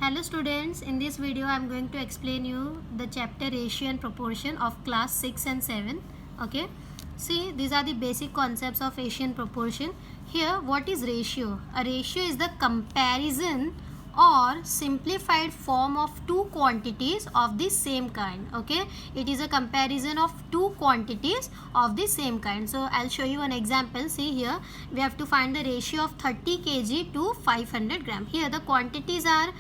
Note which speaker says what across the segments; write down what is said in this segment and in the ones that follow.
Speaker 1: Hello students, in this video I am going to explain you the chapter ratio and proportion of class 6 and 7. Okay, see, these are the basic concepts of ratio and proportion. Here, what is ratio? A ratio is the comparison or simplified form of two quantities of the same kind. Okay, it is a comparison of two quantities of the same kind. So I'll show you an example. See, here we have to find the ratio of 30 kg to 500 gram. Here the quantities are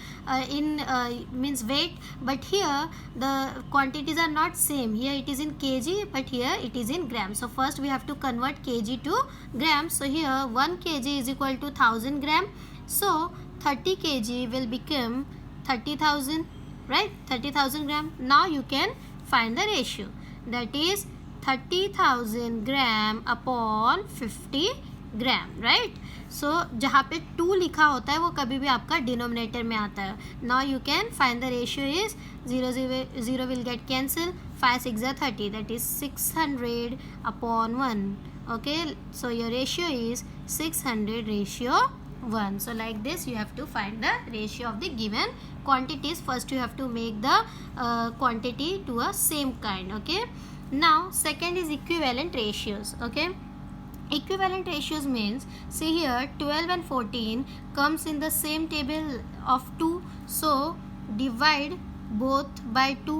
Speaker 1: means weight, but here the quantities are not same. Here it is in kg, but here it is in grams. So first we have to convert kg to grams. So here 1 kg is equal to 1000 gram. So 30 kg will become 30,000, right? 30,000 gram. Now you can find the ratio, that is 30,000 gram upon 50 gram, right. सो जहाँ पे 2 लिखा होता है वो कभी भी आपका denominator में आता है. Now you can find the ratio is 0 will get cancel. 5 6 30, that is 600 upon 1. Okay, so your ratio is 600 ratio 1. So like this you have to find the ratio of the given quantities. First you have to make the quantity to a same kind. Okay, now second is equivalent ratios. Okay, equivalent ratios means, see here 12 and 14 comes in the same table of 2, so divide both by 2,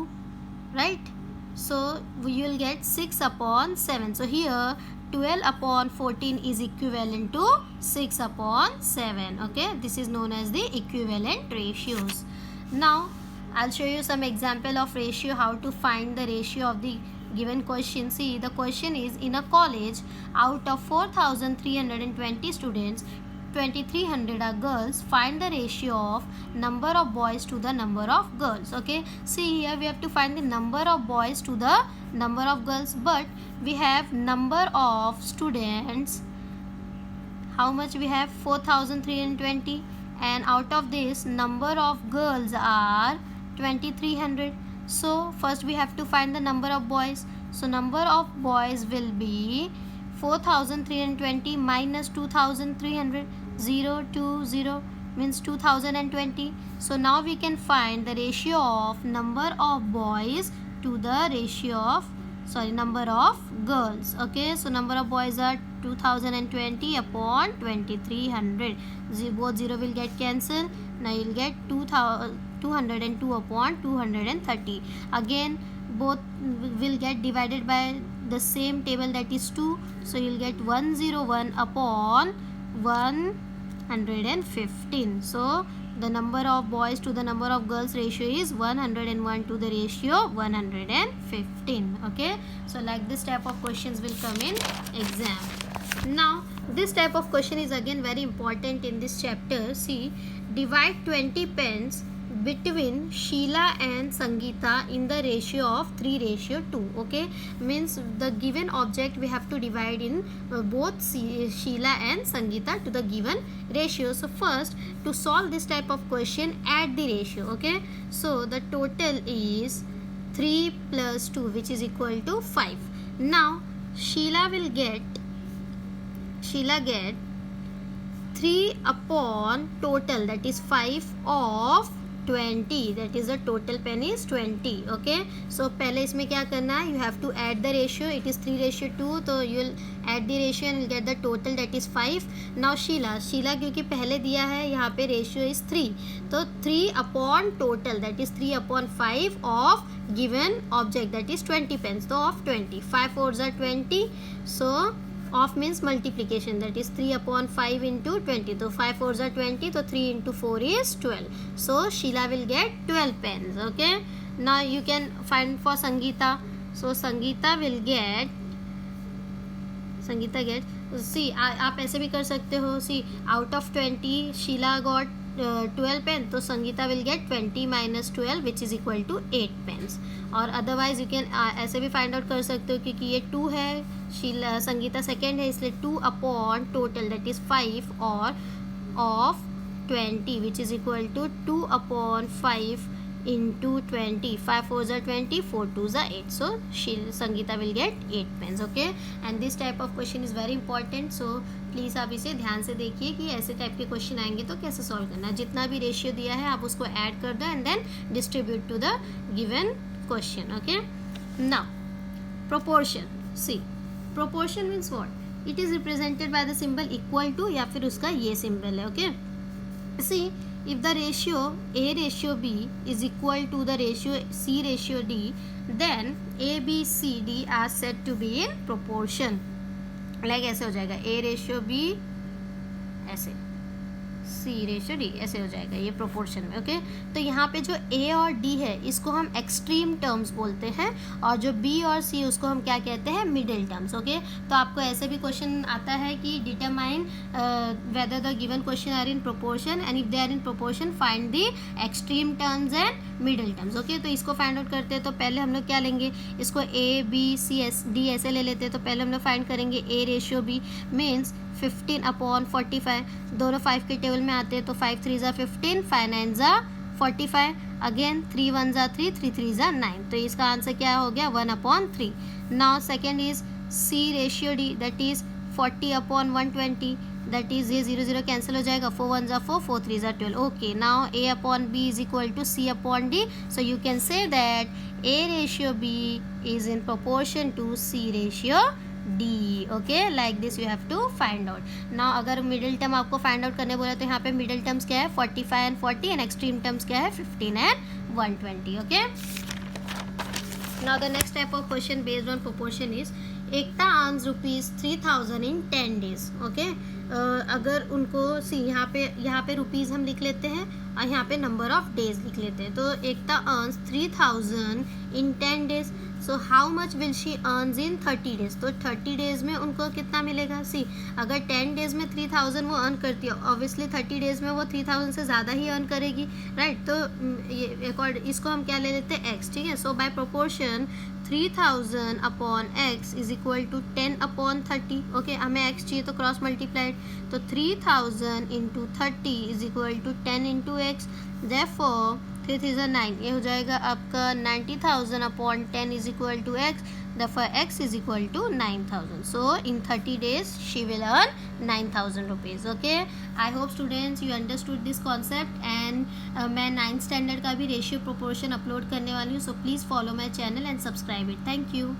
Speaker 1: right? So you will get 6 upon 7. So here 12 upon 14 is equivalent to 6 upon 7. Okay, this is known as the equivalent ratios. Now I'll show you some example of ratio, how to find the ratio of the given question. See, the question is, in a college out of 4320 students, 2300 are girls. Find the ratio of number of boys to the number of girls. Okay, see here we have to find the number of boys to the number of girls, but we have number of students. How much we have? 4320, and out of this number of girls are 2300. So first we have to find the number of boys. So number of boys will be 4320 minus 2300. 0 to 0 means 2020. So now we can find the ratio of number of boys to the ratio of number of girls. Okay, so number of boys are 2020 upon 2300. Both 0 will get cancelled. Now you will get 202 upon 230. Again both will get divided by the same table, that is 2. So you will get 101 upon 115. So the number of boys to the number of girls ratio is 101 to the ratio 115. Okay, so like this type of questions will come in exam. Now this type of question is again very important in this chapter. See, divide 20 pence between Sheila and Sangeeta in the ratio of 3:2. Okay, means the given object we have to divide in both Sheila and Sangeeta to the given ratio. So first, to solve this type of question, add the ratio. Okay, so the total is 3 plus 2, which is equal to 5. Now Sheila get 3 upon total, that is 5 of 20, that is the total pen is 20. Okay, so पहले इसमें क्या करना है? You have to add the ratio. It is 3:2, तो you will add the ratio and you'll get the total, that is 5. Now Sheila क्योंकि पहले दिया है यहाँ पे ratio is 3, तो 3 upon total, that is 3 upon 5 of given object, that is 20 pence. So of 20, 5 4s are 20. So of means multiplication, that is 3 upon 5 into 20. So 5 4s are 20, so 3 into 4 is 12. So Sheila will get 12 pence. Okay, now you can find for Sangeeta. So Sangeeta get, see, आप ऐसे भी कर सकते हो. See, out of 20 Sheila got 12 pence, तो Sangeeta will get 20 minus 12, which is equal to 8 pence. और otherwise you can ऐसे भी फाइंड आउट कर सकते हो, क्योंकि ये 2 है, संगीता सेकेंड है, इसलिए 2 अपॉन टोटल, दैट इज़ 5 और of 20, which is equal to 2 upon 5 into 20. 5 4s are 20, 4 2s are 8. So Sangeeta will get 8 pens. Okay, and this type of question is very important. So please आप इसे ध्यान से देखिए कि ऐसे type के question आएंगे तो कैसे सॉल्व करना है. जितना भी रेशियो दिया है आप उसको ऐड कर दो and then distribute to the given question. Okay, now proportion. See, proportion means what? It is represented by the symbol equal to, या फिर उसका ये सिंबल है. Okay, see, if the ratio A ratio B is equal to the ratio C ratio D, then A, B, C, D are said to be in proportion. Like ऐसे हो जाएगा A ratio B, ऐसे C ratio D, ऐसे हो जाएगा ये proportion में. Okay, तो यहाँ पे जो A और D है इसको हम एक्सट्रीम टर्म्स बोलते हैं, और जो B और C उसको हम क्या कहते हैं? Middle terms. ओके, तो आपको ऐसे भी क्वेश्चन आता है कि determine whether the given question are in proportion, and if they are in proportion find the extreme terms and middle terms. Okay, तो इसको फाइंड आउट करते हैं. तो पहले हम लोग क्या लेंगे? इसको A B C S D ऐसे ले लेते हैं. तो पहले हम लोग फाइंड करेंगे A रेशियो B मीन्स 15/45. दोनों 5 के टेबल में आते हैं. तो 5 3 ज़ा 15, 5 9 ज़ा 45. अगेन 3 1 ज़ा 3, 3 3 ज़ा 9. तो इसका आंसर क्या हो गया? 1/3. Now second is C ratio D, that is 40/120. That is ये 0 0 कैंसिल हो जाएगा. 4 1 ज़ा 4, 4 3 ज़ा 12. Okay, now A/B is equal to C/D. So you can say that A ratio B is in proportion to C ratio D. Okay, like this you have to find out. Now अगर middle term आपको find out करने बोला तो यहाँ पे middle terms क्या है? 45 and 40, and extreme terms क्या है? 15 and 120. Okay, now the next type of question based on proportion is Ekta earns ₹3000 in 10 days. Okay, अगर उनको सी यहाँ पे रुपीज़ हम लिख लेते हैं और यहाँ पे नंबर ऑफ डेज लिख लेते हैं. तो Ekta earns 3000 in 10 days. So how much will she earns in 30 days? तो 30 days में उनको कितना मिलेगा? सी, अगर 10 days में 3000 वो अर्न करती है, ऑब्वियसली 30 days में वो 3000 से ज़्यादा ही अर्न करेगी, राइट? तो ये इसको हम क्या ले लेते हैं? एक्स. ठीक है, so by proportion 3000 upon x is equal to 10/30. Okay, हमें एक्स चाहिए तो क्रॉस मल्टीप्लाइड. तो 3000 into 30 is equal to 10 into x. Therefore 3 3 9, ये हो जाएगा आपका 90,000 upon 10 is equal to x. Therefore x is equal to 9,000. So in 30 days she will earn 9,000 rupees. Okay, I hope students you understood this concept. And मैं 9th standard का भी ratio proportion upload करने वाली हूँ. So please follow my channel and subscribe it. Thank you.